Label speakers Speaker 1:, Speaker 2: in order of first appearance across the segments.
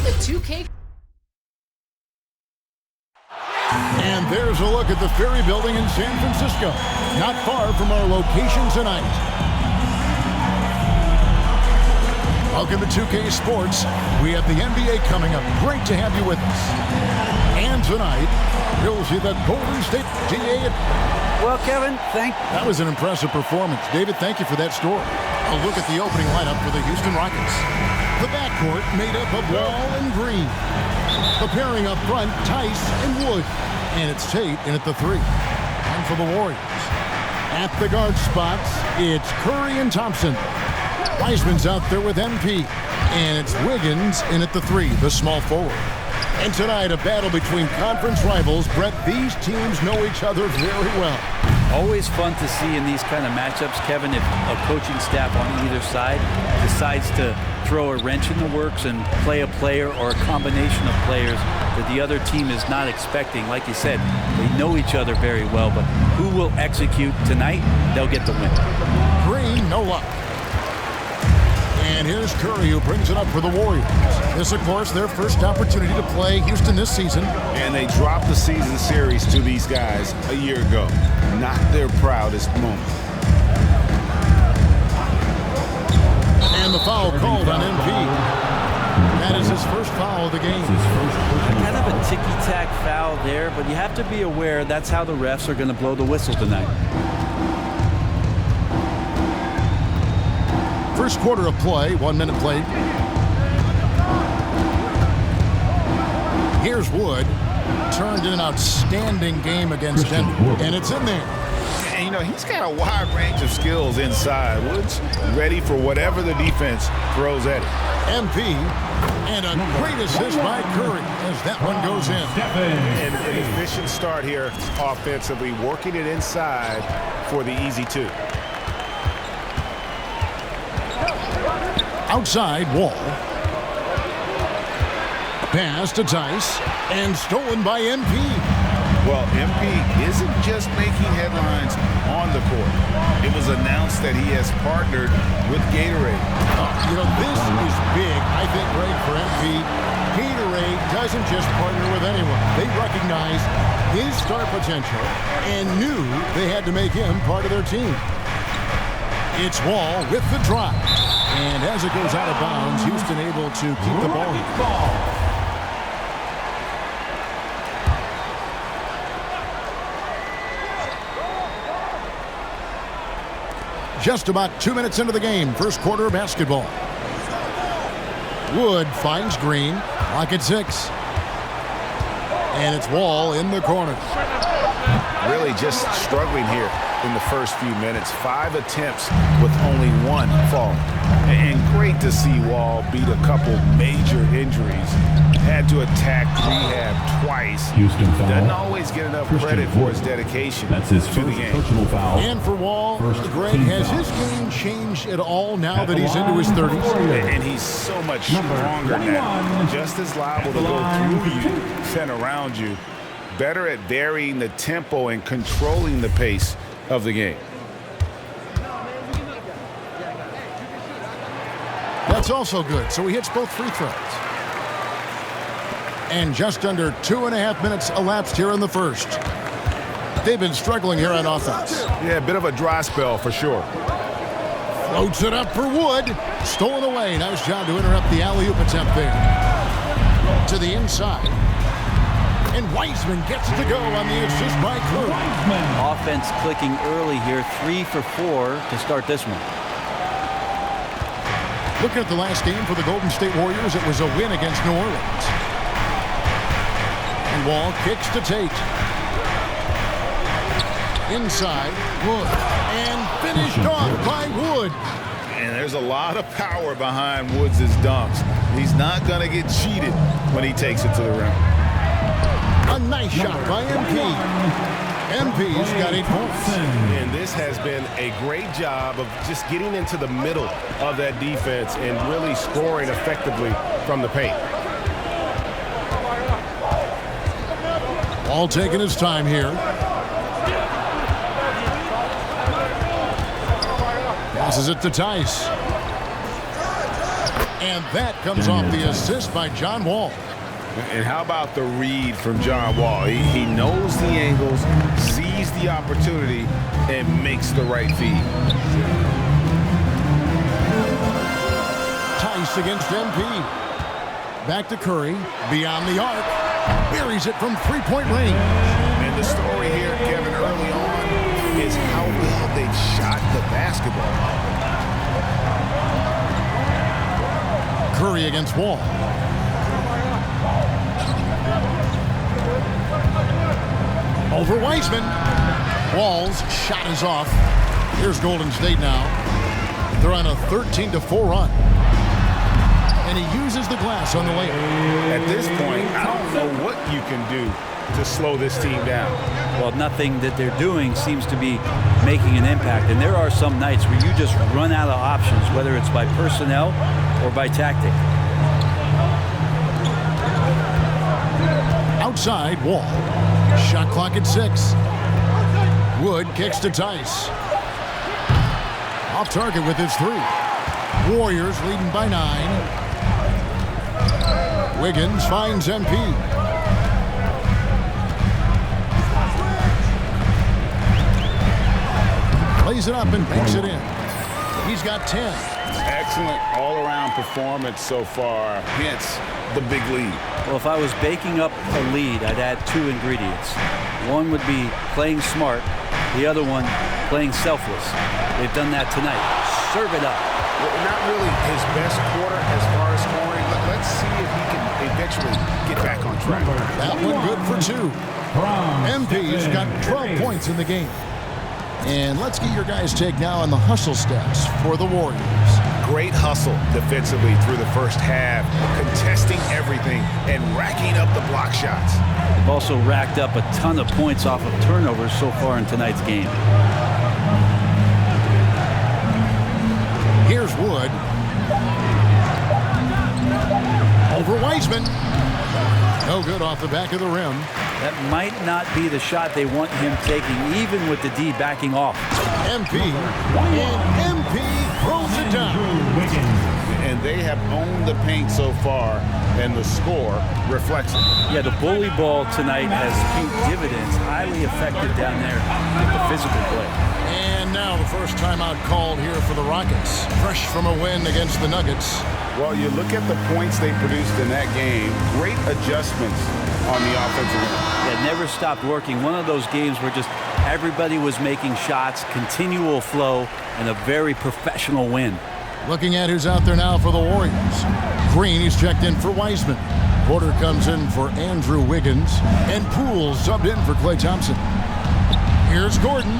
Speaker 1: The 2K.
Speaker 2: And there's a look at the Ferry Building in San Francisco, not far from our location tonight. Welcome to 2K Sports. We have the NBA coming up. Great to have you with us. And tonight, you'll see the Golden State GA.
Speaker 3: Well, Kevin,
Speaker 2: That was an impressive performance. David, thank you for that story. A look at the opening lineup for the Houston Rockets. The backcourt made up of Wall and Green. The pairing up front, Tice and Wood. And it's Tate in at the 3. And for the Warriors, at the guard spots, it's Curry and Thompson. Wiseman's out there with MP. And it's Wiggins in at the 3, the small forward. And tonight, a battle between conference rivals. Brett, these teams know each other very well.
Speaker 3: always fun to see in these kind of matchups, Kevin, if a coaching staff on either side decides to throw a wrench in the works and play a player or a combination of players that the other team is not expecting. Like you said, they know each other very well, but who will execute tonight, they'll get the win.
Speaker 2: Green, no luck. And here's Curry, who brings it up for the Warriors. This, of course, their first opportunity to play Houston this season.
Speaker 4: And they dropped the season series to these guys a year ago. Not their proudest moment.
Speaker 2: And the foul called on MP. That is his first foul of the game.
Speaker 3: Kind of a ticky-tack foul there, but you have to be aware that's how the refs are going to blow the whistle tonight.
Speaker 2: First quarter of play, 1 minute played. Here's Wood. Turned in an outstanding game against Denver, and it's in there.
Speaker 4: And, you know, he's got a wide range of skills inside. Wood's ready for whatever the defense throws at him.
Speaker 2: MP, and a great assist by Curry as that one goes in.
Speaker 4: And an efficient start here offensively, working it inside for the easy two.
Speaker 2: Outside, Wall. Pass to Tice, and stolen by MP.
Speaker 4: Well, MP isn't just making headlines on the court. It was announced that he has partnered with Gatorade.
Speaker 2: You know, this is big, I think, Greg, for MP. Gatorade doesn't just partner with anyone. They recognize his star potential and knew they had to make him part of their team. It's Wall with the drop. And as it goes out of bounds, Houston able to keep the ball. Just about 2 minutes into the game, first quarter of basketball. Wood finds Green, lock at 6. And it's Wall in the corner.
Speaker 4: Really just struggling here in the first few minutes. 5 attempts with only 1 fall. And great to see Wall beat a couple major injuries. Had to attack rehab twice.
Speaker 5: Houston foul.
Speaker 4: Doesn't always get enough credit for his dedication.
Speaker 5: That's his
Speaker 4: to
Speaker 5: first
Speaker 4: the game.
Speaker 5: personal foul.
Speaker 2: And for Wall, Greg, has his game changed at all now that he's into his 30s?
Speaker 4: And he's so much stronger now. Just as liable to go through you than around you. Better at varying the tempo and controlling the pace of the game.
Speaker 2: That's also good. So he hits both free throws. And just under 2.5 minutes elapsed here in the first. They've been struggling here on offense.
Speaker 4: Yeah, a bit of a dry spell for sure.
Speaker 2: Floats it up for Wood. Stolen away. Nice job to interrupt the alley-oop attempt there. To the inside. And Wiseman gets to go on the assist by Curry.
Speaker 3: Offense clicking early here, 3 for 4 to start this one.
Speaker 2: Looking at the last game for the Golden State Warriors, it was a win against New Orleans. And Wall kicks to Tate. Inside, Wood. And finished off by Wood.
Speaker 4: And there's a lot of power behind Woods' dunks. He's not going to get cheated when he takes it to the rim.
Speaker 2: A nice shot by MP. MP's got 8 points.
Speaker 1: And this has been a great job of just getting into the middle of that defense and really scoring effectively from the paint.
Speaker 2: All taking his time here. Passes it to Tice. And that comes off the assist by John Wall.
Speaker 4: And how about the read from John Wall? He knows the angles, sees the opportunity, and makes the right feed.
Speaker 2: Tice against MP. Back to Curry. Beyond the arc. Buries it from three-point range.
Speaker 4: And the story here, Kevin, early on is how well they've shot the basketball.
Speaker 2: Curry against Wall. Over Wiseman. Wall's shot is off. Here's Golden State now. They're on a 13-4 run. And he uses the glass on the layup.
Speaker 4: At this point, I don't know what you can do to slow this team down.
Speaker 3: Well, nothing that they're doing seems to be making an impact. And there are some nights where you just run out of options, whether it's by personnel or by tactic.
Speaker 2: Outside, Wall. Shot clock at 6. Wood kicks to Tice. Off target with his 3. Warriors leading by 9. Wiggins finds MP. Plays it up and banks it in. He's got 10.
Speaker 4: Excellent all-around performance so far, hence the big lead.
Speaker 3: Well, if I was baking up a lead, I'd add 2 ingredients. One would be playing smart. The other one, playing selfless. They've done that tonight. Serve it up.
Speaker 1: Well, not really his best quarter as far as scoring, but let's see if he can eventually get back on track.
Speaker 2: That one good for 2. MP's got 12 points in the game. And let's get your guys' take now on the hustle stats for the Warriors.
Speaker 4: Great hustle defensively through the first half, contesting everything and racking up the block shots.
Speaker 3: They've also racked up a ton of points off of turnovers so far in tonight's game.
Speaker 2: Here's Wood. Over Wiseman. No good off the back of the rim.
Speaker 3: That might not be the shot they want him taking, even with the D backing off.
Speaker 2: MP. And MP throws it down.
Speaker 4: And they have owned the paint so far, and the score reflects it.
Speaker 3: Yeah, the bully ball tonight has paid dividends. Highly effective down there with the physical play.
Speaker 2: And now the first timeout called here for the Rockets. Fresh from a win against the Nuggets.
Speaker 4: Well, you look at the points they produced in that game, great adjustments on the offensive end.
Speaker 3: It never stopped working. One of those games where just everybody was making shots, continual flow, and a very professional win.
Speaker 2: Looking at who's out there now for the Warriors. Green, he's checked in for Wiseman. Porter comes in for Andrew Wiggins. And Poole subbed in for Klay Thompson. Here's Gordon.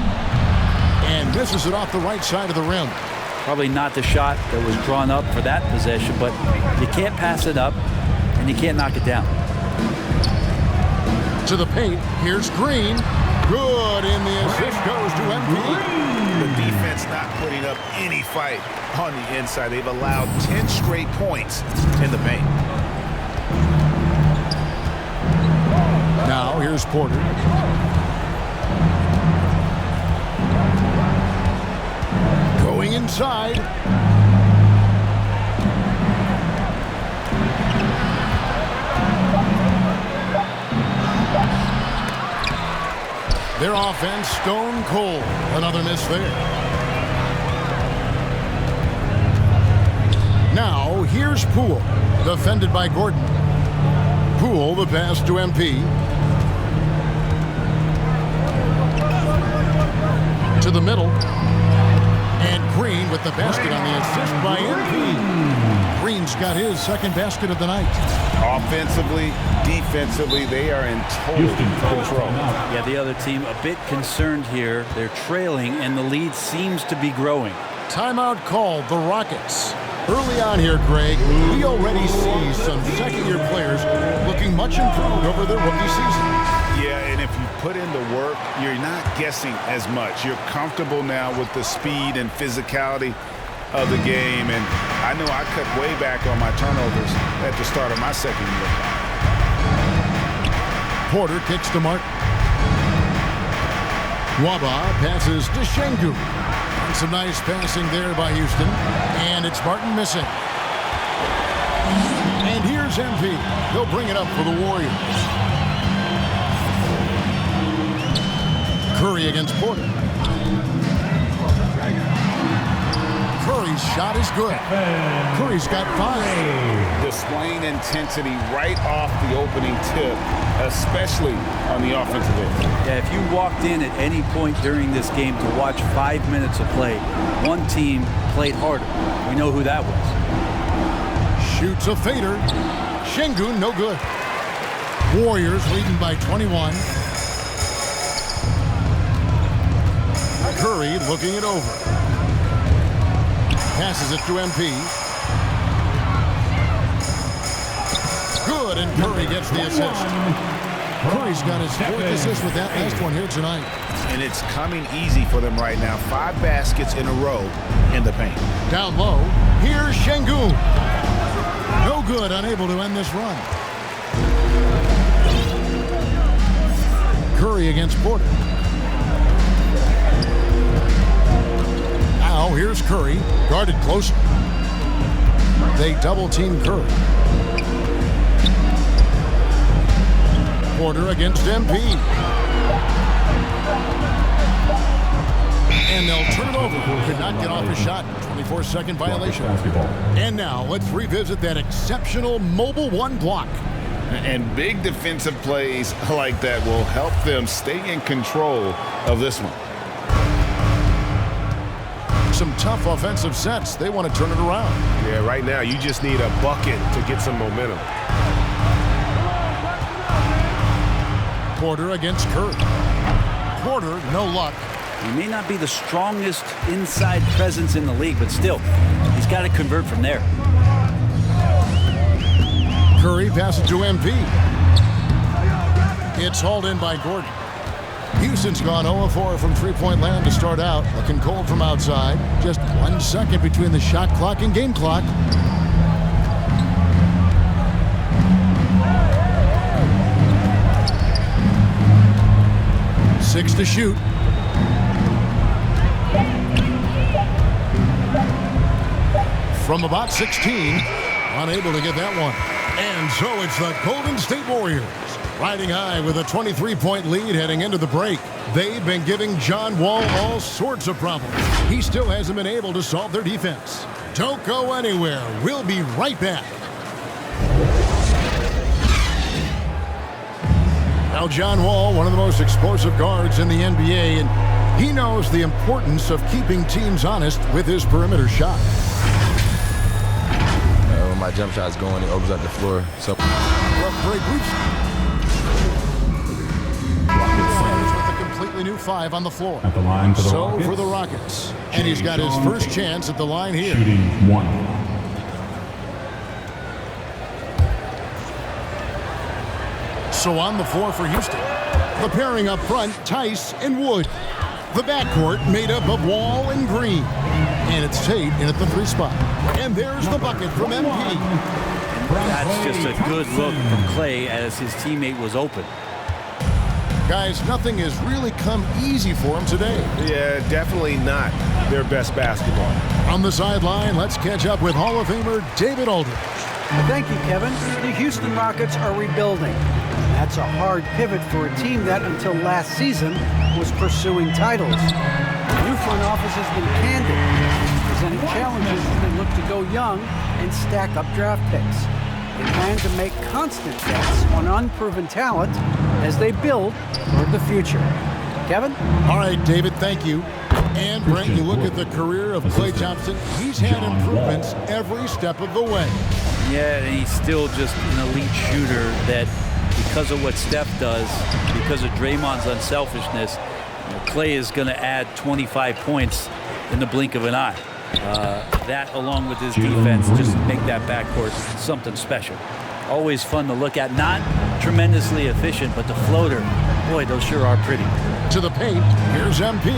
Speaker 2: And misses it off the right side of the rim.
Speaker 3: Probably not the shot that was drawn up for that possession, but you can't pass it up, and you can't knock it down.
Speaker 2: To the paint, here's Green. Good, and the assist goes to MP.
Speaker 4: The defense not putting up any fight on the inside. They've allowed 10 straight points in the paint.
Speaker 2: Now here's Porter. Going inside. Their offense stone cold. Another miss there. Now here's Poole. Defended by Gordon. Poole, the pass to MP. To the middle. And Green with the basket on the assist by MP. Green's got his second basket of the night.
Speaker 4: Offensively, defensively, they are in total control.
Speaker 3: Yeah, the other team a bit concerned here. They're trailing, and the lead seems to be growing.
Speaker 2: Timeout called, the Rockets. Early on here, Greg, we already see some second-year players looking much improved over their rookie season.
Speaker 4: Yeah, and if you put in the work, you're not guessing as much. You're comfortable now with the speed and physicality of the game, and I know I cut way back on my turnovers at the start of my second year.
Speaker 2: Porter kicks to Martin. Waba passes to Şengün. And some nice passing there by Houston. And it's Martin missing. And here's MP. He'll bring it up for the Warriors. Curry against Porter. Curry's shot is good. Curry's got 5.
Speaker 4: Displaying intensity right off the opening tip, especially on the offensive end.
Speaker 3: Yeah, if you walked in at any point during this game to watch 5 minutes of play, one team played harder. We know who that was.
Speaker 2: Shoots a fader. Şengün, no good. Warriors leading by 21. Curry looking it over. Passes it to MP. Good, and Curry gets the assist. Curry's got his 4th assist with that last one here tonight.
Speaker 4: And it's coming easy for them right now. 5 baskets in a row in the paint.
Speaker 2: Down low, here's Şengün. No good, unable to end this run. Curry against Porter. Now here's Curry, guarded closer. They double-team Curry. Porter against MP. And they'll turn it over. Could not get off a shot. 24-second violation. And now let's revisit that exceptional mobile 1 block.
Speaker 4: And big defensive plays like that will help them stay in control of this one.
Speaker 2: Some tough offensive sets. They want to turn it around.
Speaker 1: Yeah, right now you just need a bucket to get some momentum.
Speaker 2: Porter against Curry. Porter, no luck.
Speaker 3: He may not be the strongest inside presence in the league, but still, he's got to convert from there.
Speaker 2: Curry passes to MP. It's hauled in by Gordon. Houston's gone 0-4 from three-point land to start out. Looking cold from outside. Just 1 second between the shot clock and game clock. Six to shoot. From about 16, unable to get that one. And so it's the Golden State Warriors riding high with a 23-point lead heading into the break. They've been giving John Wall all sorts of problems. He still hasn't been able to solve their defense. Don't go anywhere. We'll be right back. Now, John Wall, one of the most explosive guards in the NBA, and he knows the importance of keeping teams honest with his perimeter shot.
Speaker 5: When my jump shot's going, it opens up the floor. So,
Speaker 2: With a completely new 5 on the floor.
Speaker 6: At the line for the Rockets.
Speaker 2: For the Rockets. And he's got his first chance at the line here.
Speaker 6: Shooting 1.
Speaker 2: So on the floor for Houston. The pairing up front, Tice and Wood. The backcourt made up of Wall and Green. And it's Tate in at the 3 spot. And there's the bucket from MP.
Speaker 3: That's just a good look from Klay as his teammate was open.
Speaker 2: Guys, nothing has really come easy for him today.
Speaker 1: Yeah, definitely not their best basketball.
Speaker 2: On the sideline, let's catch up with Hall of Famer David Aldridge.
Speaker 7: Thank you, Kevin. The Houston Rockets are rebuilding. That's a hard pivot for a team that, until last season, was pursuing titles. The new front office has been candid, presenting challenges as they look to go young and stack up draft picks. They plan to make constant bets on unproven talent as they build toward the future. Kevin?
Speaker 2: All right, David, thank you. And, Brent, you look at the career of Klay Thompson. He's had improvements every step of the way.
Speaker 3: Yeah, and he's still just an elite shooter that, because of what Steph does, because of Draymond's unselfishness, Klay is going to add 25 points in the blink of an eye. That, along with his defense, just make that backcourt something special. Always fun to look at. Not tremendously efficient, but the floater, boy, those sure are pretty.
Speaker 2: To the paint, here's MP.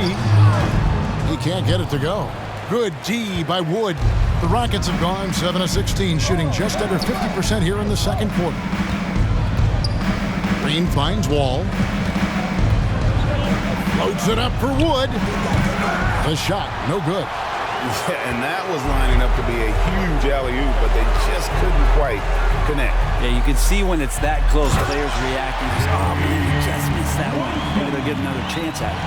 Speaker 2: He can't get it to go. Good D by Wood. The Rockets have gone 7 of 16, shooting just under 50% here in the second quarter. Green finds Wall. Floats it up for Wood. The shot, no good.
Speaker 4: Yeah, and that was lining up to be a huge alley-oop, but they just couldn't quite connect.
Speaker 3: Yeah, you can see when it's that close, players reacting. Just, oh, man, he just missed that one. Maybe they'll get another chance at it.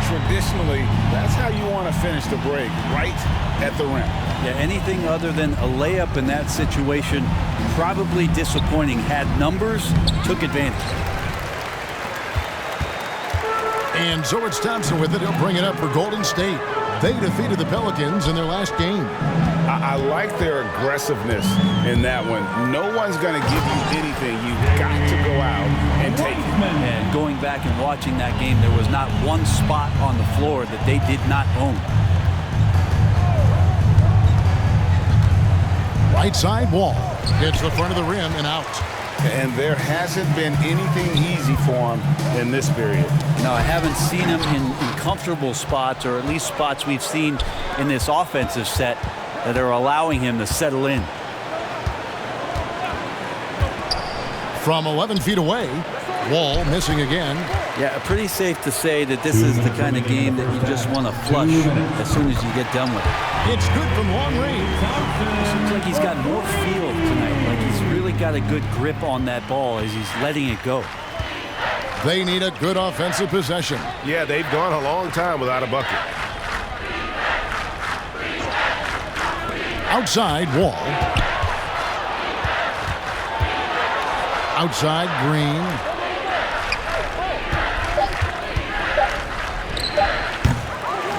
Speaker 4: Traditionally, that's how you want to finish the break, right at the rim.
Speaker 3: Yeah, anything other than a layup in that situation, probably disappointing. Had numbers, took advantage.
Speaker 2: And so it's Thompson with it. He'll bring it up for Golden State. They defeated the Pelicans in their last game.
Speaker 4: I like their aggressiveness in that one. No one's going to give you anything. You've got to go out and take it.
Speaker 3: And going back and watching that game, there was not one spot on the floor that they did not own.
Speaker 2: Right side Wall. Hits the front of the rim and out.
Speaker 4: And there hasn't been anything easy for him in this period.
Speaker 3: No, I haven't seen him in comfortable spots, or at least spots we've seen in this offensive set that are allowing him to settle in.
Speaker 2: From 11 feet away, Wall missing again.
Speaker 3: Yeah, pretty safe to say that this is the kind of game that you just want to flush as soon as you get done with it.
Speaker 2: It's good from long range.
Speaker 3: Seems like he's got more feel tonight. Like he's really got a good grip on that ball as he's letting it go.
Speaker 2: They need a good offensive possession.
Speaker 1: Yeah, they've gone a long time without a bucket.
Speaker 2: Outside Wall. Outside Green.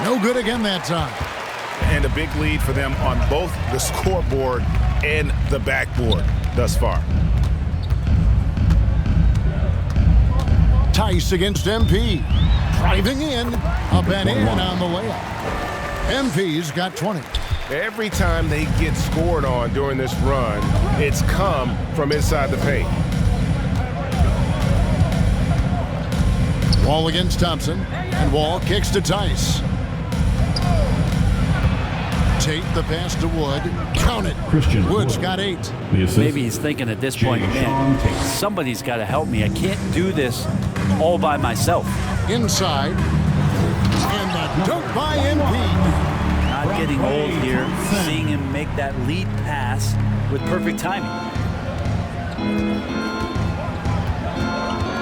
Speaker 2: No good again that time.
Speaker 1: And a big lead for them on both the scoreboard and the backboard thus far.
Speaker 2: Tice against MP. Driving in. A banana on the layup. MP's got 20.
Speaker 1: Every time they get scored on during this run, it's come from inside the paint.
Speaker 2: Wall against Thompson. And Wall kicks to Tice. Tate the pass to Wood. Count it. Wood's got 8.
Speaker 3: Maybe he's thinking at this point, man, somebody's got to help me. I can't do this all by myself.
Speaker 2: Inside. And the dunk by MP.
Speaker 3: Not getting old here. Seeing him make that lead pass with perfect timing.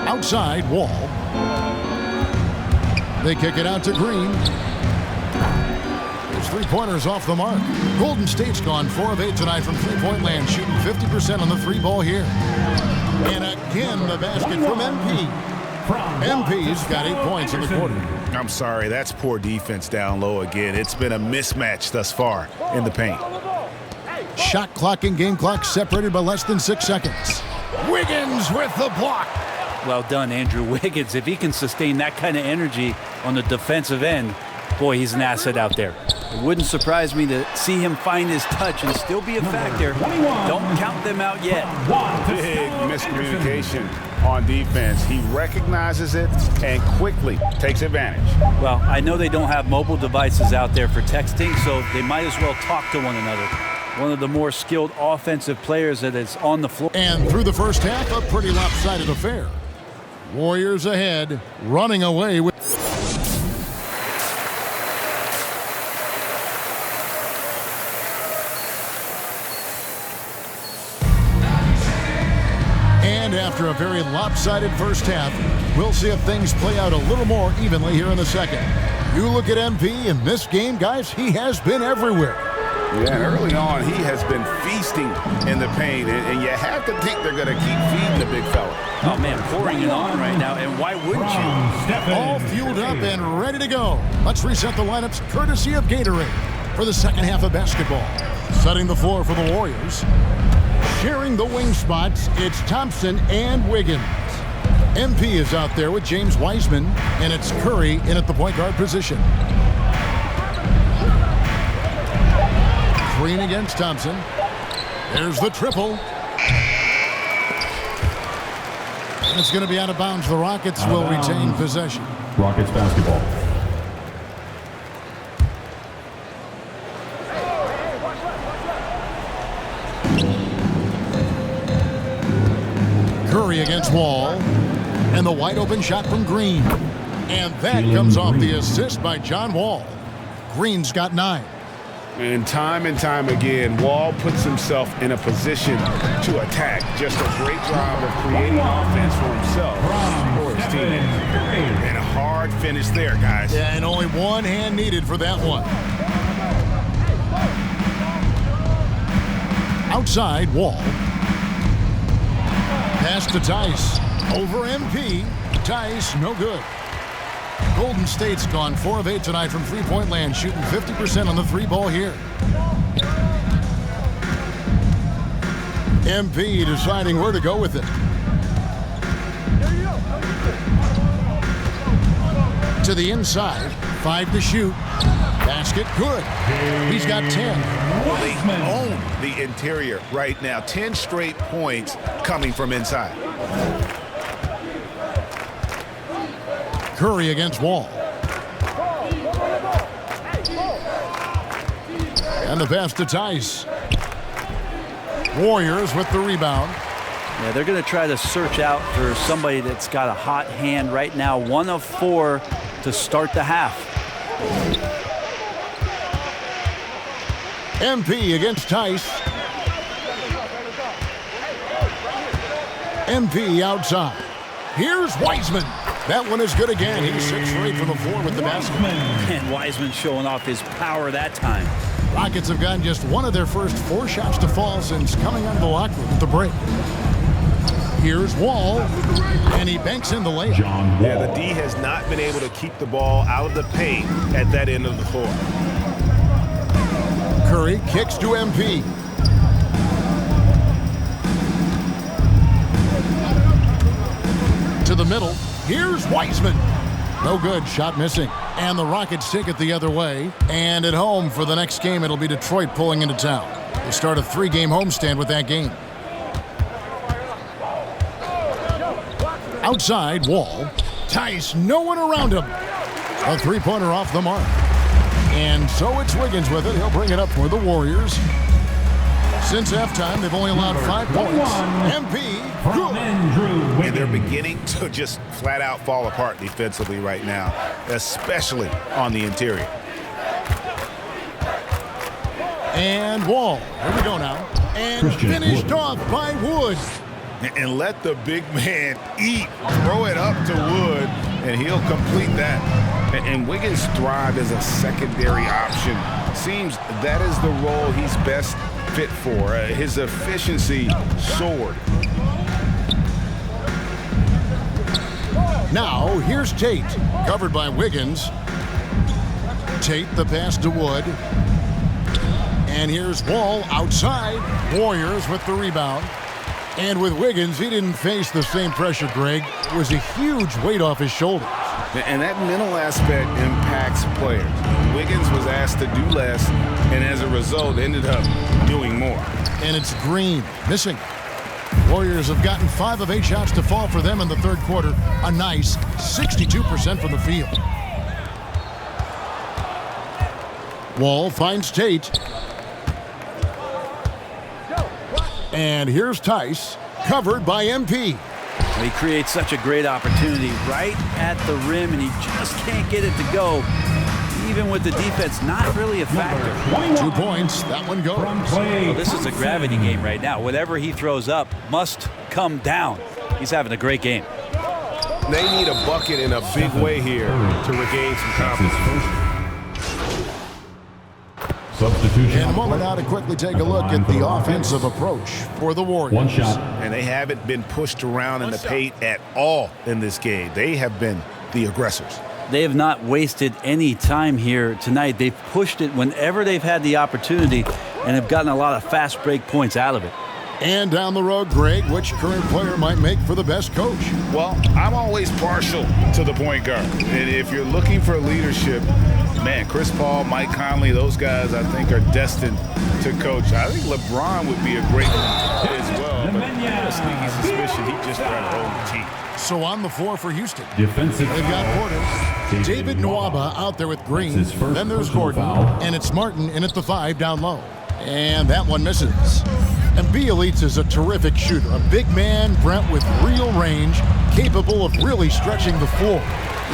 Speaker 2: Outside Wall. They kick it out to Green. His three-pointers off the mark. Golden State's gone 4 of 8 tonight from three-point land, shooting 50% on the three ball here. And again, the basket from MP. MP's got 8 points in the quarter.
Speaker 4: I'm sorry, that's poor defense down low again. It's been a mismatch thus far in the paint.
Speaker 2: Shot clock and game clock separated by less than 6 seconds. Wiggins with the block.
Speaker 3: Well done, Andrew Wiggins. If he can sustain that kind of energy on the defensive end, boy, he's an asset out there. It wouldn't surprise me to see him find his touch and still be a factor. Don't count them out yet.
Speaker 4: Big miscommunication on defense. He recognizes it and quickly takes advantage.
Speaker 3: Well, I know they don't have mobile devices out there for texting, so they might as well talk to one another. One of the more skilled offensive players that is on the floor.
Speaker 2: And through the first half, a pretty lopsided affair. Warriors ahead, running away with... And after a very lopsided first half, we'll see if things play out a little more evenly here in the second. You look at MP in this game, guys, he has been everywhere.
Speaker 4: Yeah, and early on, he has been feasting in the paint, and you have to think they're going to keep feeding the big fella.
Speaker 3: Oh, man, pouring it on right now, and why wouldn't you?
Speaker 2: All fueled up and ready to go. Let's reset the lineups courtesy of Gatorade for the second half of basketball. Setting the floor for the Warriors. Sharing the wing spots, it's Thompson and Wiggins. MP is out there with James Wiseman, and it's Curry in at the point guard position. Green against Thompson. There's the triple. And it's going to be out of bounds. The Rockets will retain possession.
Speaker 6: Rockets basketball.
Speaker 2: Curry against Wall. And the wide open shot from Green. And that comes off the assist by John Wall. Green's got 9.
Speaker 4: And time again, Wall puts himself in a position to attack. Just a great job of creating offense for himself or his team. And a hard finish there, guys.
Speaker 2: Yeah, and only one hand needed for that one. Outside, Wall. Pass to Tice. Over MP. Tice, no good. Golden State's gone 4 of 8 tonight from three-point land, shooting 50% on the 3-ball here. MP deciding where to go with it. To the inside, 5 to shoot. Basket, good. He's got 10.
Speaker 4: Well, they own the interior right now. 10 straight points coming from inside.
Speaker 2: Curry against Wall. And the pass to Tice. Warriors with the rebound.
Speaker 3: Yeah, they're going to try to search out for somebody that's got a hot hand right now. 1 of 4 to start the half.
Speaker 2: MP against Tice. MP outside. Here's Wiseman. That one is good again. He's 6 for 8 from the floor with the basket.
Speaker 3: And Wiseman showing off his power that time.
Speaker 2: Rockets have gotten just one of their first 4 shots to fall since coming out of the locker room at the break. Here's Wall, and he banks in the layup.
Speaker 4: Yeah, the D has not been able to keep the ball out of the paint at that end of the floor.
Speaker 2: Curry kicks to MP. To the middle. Here's Wiseman. No good. Shot missing. And the Rockets take it the other way. And at home for the next game, it'll be Detroit pulling into town. They start a 3-game homestand with that game. Outside, Wall. Tice, no one around him. A 3-pointer off the mark. And so it's Wiggins with it. He'll bring it up for the Warriors. Since halftime, they've only allowed 5 points. MP, good.
Speaker 4: And they're beginning to just flat out fall apart defensively right now, especially on the interior.
Speaker 2: And Wall. Here we go now. And finished off by Wood.
Speaker 4: And let the big man eat. Throw it up to Wood, and he'll complete that. And Wiggins thrived as a secondary option. Seems that is the role he's best fit for. His efficiency soared.
Speaker 2: Now, here's Tate. Covered by Wiggins. Tate, the pass to Wood. And here's Wall outside. Warriors with the rebound. And with Wiggins, he didn't face the same pressure, Greg. It was a huge weight off his shoulders.
Speaker 4: And that mental aspect impacts players. Wiggins was asked to do less, and as a result, ended up doing more.
Speaker 2: And it's Green, missing. Warriors have gotten 5 of 8 shots to fall for them in the third quarter. A nice 62% from the field. Wall finds Tate. And here's Tice, covered by MP.
Speaker 3: He creates such a great opportunity right at the rim, and he just can't get it to go. Even with the defense not really a factor.
Speaker 2: 2 points, that one goes.
Speaker 3: Well, this is a gravity game right now. Whatever he throws up must come down. He's having a great game.
Speaker 1: They need a bucket in a big way here to regain some confidence.
Speaker 6: Substitution.
Speaker 2: In a moment now to quickly take a look at the offensive approach for the Warriors.
Speaker 6: 1 shot.
Speaker 4: And they haven't been pushed around in the paint at all in this game. They have been the aggressors.
Speaker 3: They have not wasted any time here tonight. They've pushed it whenever they've had the opportunity and have gotten a lot of fast break points out of it.
Speaker 2: And down the road, Greg, which current player might make for the best coach?
Speaker 4: Well, I'm always partial to the point guard. And if you're looking for leadership, man, Chris Paul, Mike Conley, those guys I think are destined to coach. I think LeBron would be a great one as well. But I have a sneaky suspicion he just got to hold the team.
Speaker 2: So on the floor for Houston,
Speaker 6: Defensive
Speaker 2: they've got Porter, David Nwaba out there with Green. Then there's Gordon, and it's Martin in at the 5 down low. And that one misses. And Bielitsa is a terrific shooter. A big man, Brent, with real range, capable of really stretching the floor.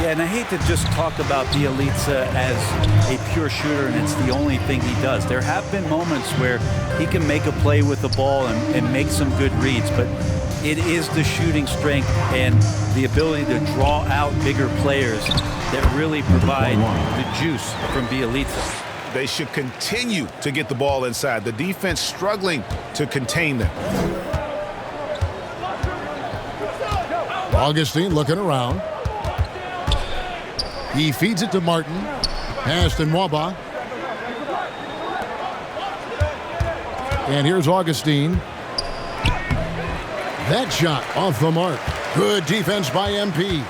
Speaker 3: Yeah, and I hate to just talk about Bielitsa as a pure shooter and it's the only thing he does. There have been moments where he can make a play with the ball and make some good reads, but it is the shooting strength and the ability to draw out bigger players that really provide the juice from Bielitsa.
Speaker 4: They should continue to get the ball inside. The defense struggling to contain them.
Speaker 2: Augustine looking around. He feeds it to Martin. Pass to Nwaba. And here's Augustine. That shot off the mark. Good defense by MP.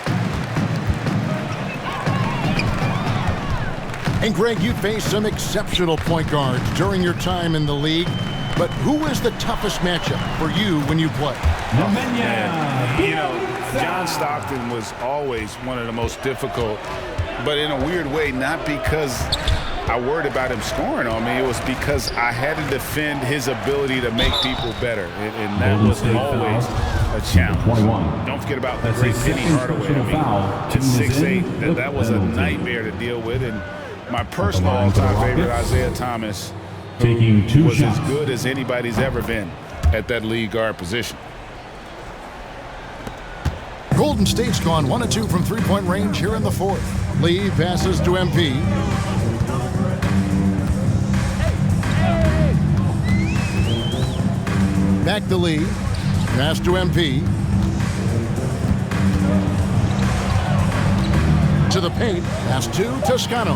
Speaker 2: And Greg, you faced some exceptional point guards during your time in the league. But who is the toughest matchup for you when you play?
Speaker 4: You know, John Stockton was always one of the most difficult, but in a weird way, not because I worried about him scoring on me. It was because I had to defend his ability to make people better, and that was always a challenge. Don't forget about the great Penny Hardaway. I mean, at 6'8", that was a nightmare to deal with. And my personal all-time favorite, Isaiah Thomas, who was as good as anybody's ever been at that lead guard position.
Speaker 2: Golden State's gone 1 of 2 from three-point range here in the fourth. Lee passes to MP. Back to Lee. Pass to MP. To the paint. Pass to Toscano.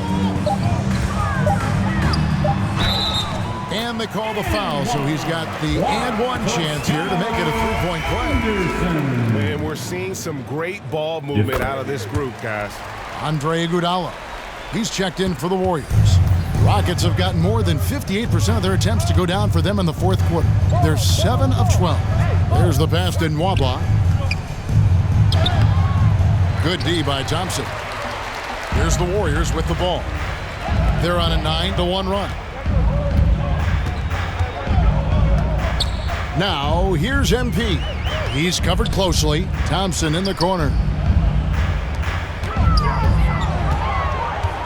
Speaker 2: And they call the foul, so he's got the and one chance here to make it a three-point play.
Speaker 1: And we're seeing some great ball movement out of this group, guys.
Speaker 2: Andre Iguodala. He's checked in for the Warriors. Rockets have gotten more than 58% of their attempts to go down for them in the fourth quarter. They're 7 of 12. There's the pass to Nwaba. Good D by Thompson. Here's the Warriors with the ball. They're on a 9-1 run. Now, here's MP. He's covered closely. Thompson in the corner.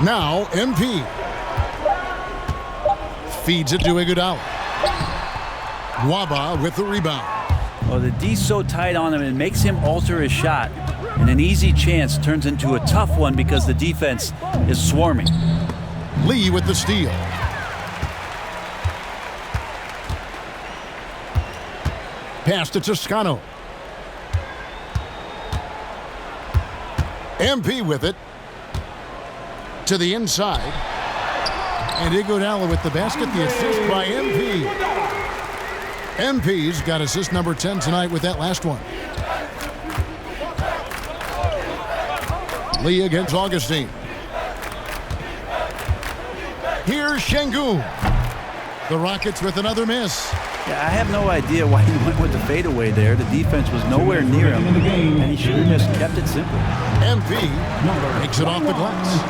Speaker 2: Now, MP. Feeds it to Iguodala. Nwaba with the rebound.
Speaker 3: Well, the D's so tight on him, it makes him alter his shot. And an easy chance turns into a tough one because the defense is swarming.
Speaker 2: Lee with the steal. Pass to Toscano. MP with it. To the inside. And Iguodala with the basket. The assist by MP. MP's got assist number 10 tonight with that last one. Lee against Augustine. Here's Şengün. The Rockets with another miss.
Speaker 3: Yeah, I have no idea why he went with the fadeaway there. The defense was nowhere near him, and he should have just kept it simple.
Speaker 2: MP makes it off the glass.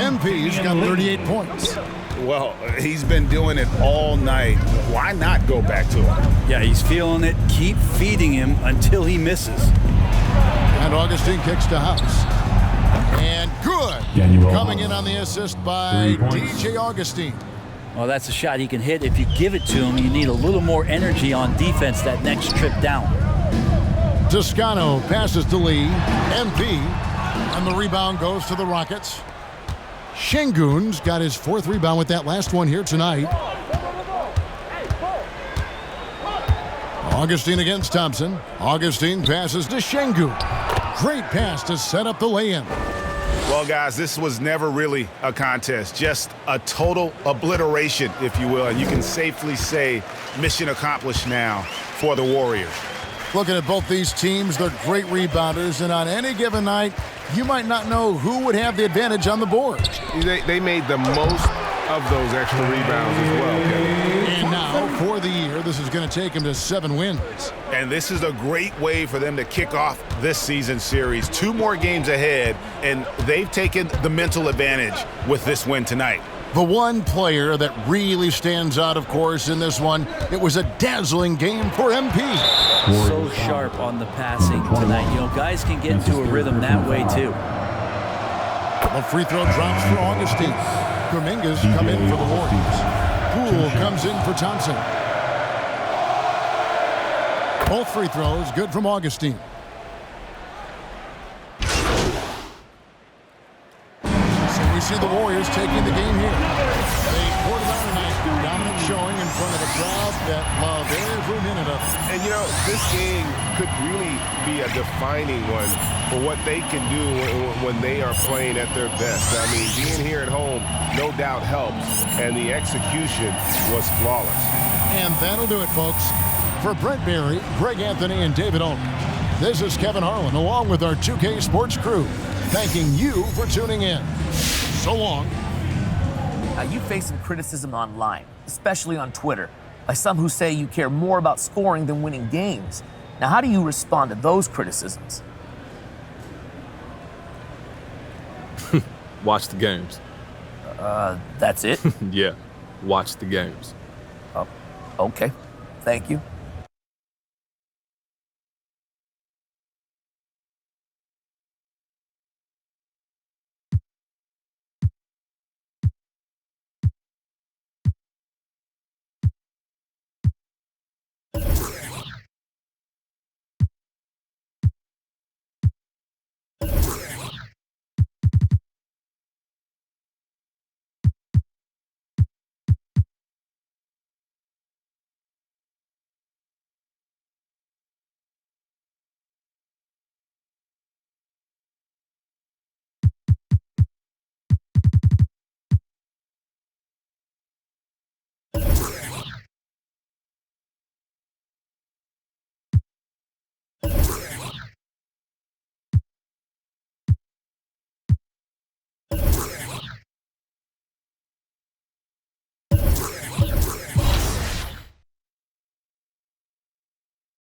Speaker 2: MP's got 38 points.
Speaker 4: Well, he's been doing it all night. Why not go back to him?
Speaker 3: Yeah, he's feeling it. Keep feeding him until he misses.
Speaker 2: And Augustine kicks to House. And good. Coming in on the assist by DJ Augustine.
Speaker 3: Well, that's a shot he can hit. If you give it to him, you need a little more energy on defense that next trip down.
Speaker 2: Toscano passes to Lee. MP. And the rebound goes to the Rockets. Şengün's got his 4th rebound with that last one here tonight. Augustine against Thompson. Augustine passes to Şengün. Great pass to set up the lay-in.
Speaker 4: Well, guys, this was never really a contest, just a total obliteration, if you will. And you can safely say mission accomplished now for the Warriors.
Speaker 2: Looking at both these teams, they're great rebounders, and on any given night, you might not know who would have the advantage on the board.
Speaker 1: They made the most of those extra rebounds as well, Kevin.
Speaker 2: And now, for the year, this is going to take them to 7 wins.
Speaker 4: And this is a great way for them to kick off this season series. 2 more games ahead, and they've taken the mental advantage with this win tonight.
Speaker 2: The one player that really stands out, of course, in this one, it was a dazzling game for MP.
Speaker 3: So sharp on the passing tonight. You know, guys can get into a rhythm that way, too.
Speaker 2: The free throw drops for Augustine. Dominguez come in for the Warriors. Poole comes in for Thompson. Both free throws good from Augustine. So we see the Warriors taking the game here. They poured it on tonight. Dominant showing in front of a crowd that loved every minute of it.
Speaker 1: And, you know, this game could really be a defining one for what they can do when they are playing at their best. I mean, being here at home no doubt helps, and the execution was flawless.
Speaker 2: And that'll do it, folks. For Brent Berry, Greg Anthony, and David Owen, this is Kevin Harlan along with our 2K Sports crew, thanking you for tuning in. So long.
Speaker 8: Now, you face some criticism online, especially on Twitter, by some who say you care more about scoring than winning games. Now, how do you respond to those criticisms?
Speaker 9: Watch the games.
Speaker 8: That's it?
Speaker 9: Yeah, watch the games.
Speaker 8: Okay, thank you.